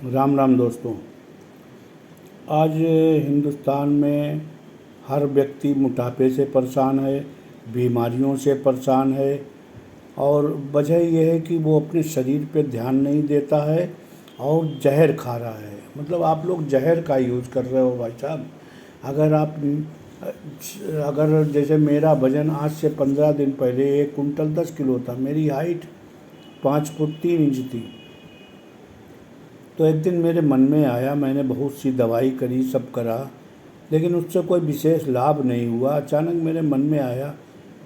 राम राम दोस्तों। आज हिंदुस्तान में हर व्यक्ति मोटापे से परेशान है, बीमारियों से परेशान है। और वजह यह है कि वो अपने शरीर पे ध्यान नहीं देता है और जहर खा रहा है। मतलब आप लोग जहर का यूज़ कर रहे हो भाई साहब। अगर आप अगर जैसे मेरा वज़न आज से 15 दिन पहले 1 कुंटल 10 किलो था। मेरी हाइट 5 फुट 3 इंच थी। तो एक दिन मेरे मन में आया, मैंने बहुत सी दवाई करी, सब करा, लेकिन उससे कोई विशेष लाभ नहीं हुआ। अचानक मेरे मन में आया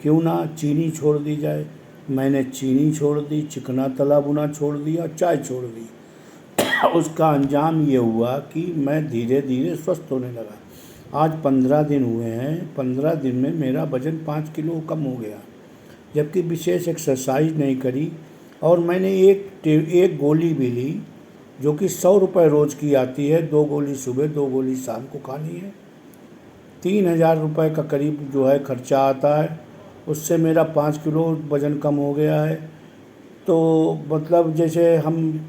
क्यों ना चीनी छोड़ दी जाए। मैंने चीनी छोड़ दी, चिकना तला भुना छोड़ दिया, चाय छोड़ दी। उसका अंजाम ये हुआ कि मैं धीरे धीरे स्वस्थ होने लगा। आज 15 दिन हुए हैं। 15 दिन में मेरा वज़न 5 किलो कम हो गया, जबकि विशेष एक्सरसाइज नहीं करी। और मैंने एक गोली भी ली जो कि 100 रुपये रोज़ की आती है। 2 गोली सुबह, 2 गोली शाम को खानी है। 3000 रुपये का करीब जो है खर्चा आता है। उससे मेरा 5 किलो वज़न कम हो गया है। तो मतलब जैसे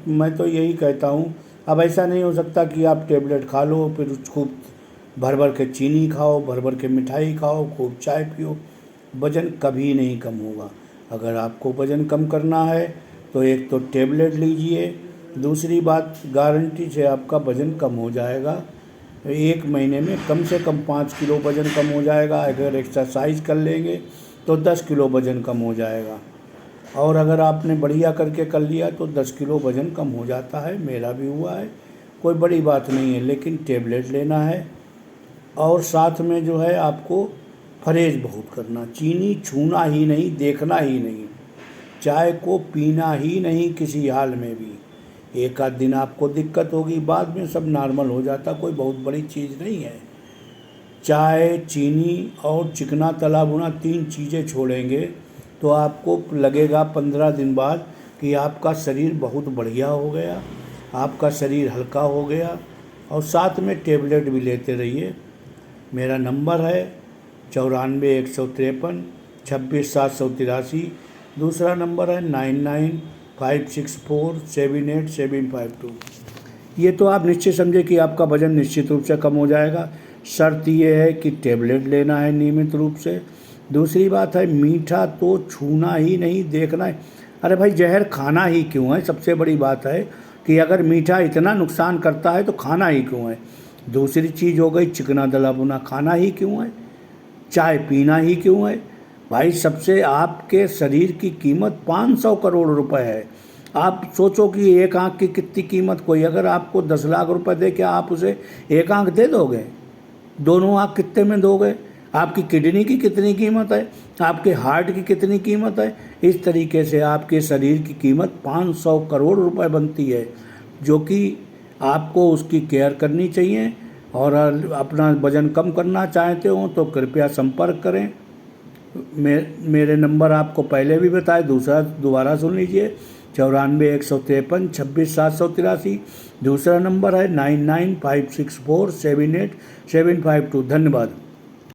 मैं तो यही कहता हूँ, अब ऐसा नहीं हो सकता कि आप टेबलेट खा लो फिर खूब भर भर के चीनी खाओ, भर भर के मिठाई खाओ, खूब चाय पियो। वज़न कभी नहीं कम होगा। अगर आपको वज़न कम करना है तो एक तो टेबलेट लीजिए, दूसरी बात गारंटी से आपका वज़न कम हो जाएगा। 1 महीने में कम से कम 5 किलो वज़न कम हो जाएगा। अगर एक्सरसाइज कर लेंगे तो 10 किलो वज़न कम हो जाएगा। और अगर आपने बढ़िया करके कर लिया तो 10 किलो वज़न कम हो जाता है। मेरा भी हुआ है, कोई बड़ी बात नहीं है। लेकिन टेबलेट लेना है और साथ में जो है आपको परहेज़ बहुत करना। चीनी छूना ही नहीं, देखना ही नहीं। चाय को पीना ही नहीं किसी हाल में भी। एक आध दिन आपको दिक्कत होगी, बाद में सब नॉर्मल हो जाता, कोई बहुत बड़ी चीज़ नहीं है। चाय, चीनी और चिकना तला भुना 3 चीज़ें छोड़ेंगे तो आपको लगेगा 15 दिन बाद कि आपका शरीर बहुत बढ़िया हो गया, आपका शरीर हल्का हो गया। और साथ में टेबलेट भी लेते रहिए। मेरा नंबर है 94 153 26 783। दूसरा नंबर है 9956478752। ये तो आप निश्चित समझे कि आपका वज़न निश्चित रूप से कम हो जाएगा। शर्त ये है कि टेबलेट लेना है नियमित रूप से। दूसरी बात है, मीठा तो छूना ही नहीं, देखना है। अरे भाई, जहर खाना ही क्यों है? सबसे बड़ी बात है कि अगर मीठा इतना नुकसान करता है तो खाना ही क्यों है। दूसरी चीज़ हो गई, चिकना दला भुना खाना ही क्यों है, चाय पीना ही क्यों है। भाई, सबसे आपके शरीर की कीमत 500 करोड़ रुपए है। आप सोचो कि एक आंख की कितनी कीमत। कोई अगर आपको 10 लाख रुपए दे, क्या आप उसे एक आंख दे दोगे? दोनों आंख कितने में दोगे? आपकी किडनी की कितनी कीमत है, आपके हार्ट की कितनी कीमत है। इस तरीके से आपके शरीर की कीमत 500 करोड़ रुपए बनती है, जो कि आपको उसकी केयर करनी चाहिए। और अपना वज़न कम करना चाहते हो तो कृपया संपर्क करें। मेरे नंबर आपको पहले भी बताए, दोबारा सुन लीजिए। 94 153 26 783। दूसरा नंबर है 9956478752। धन्यवाद।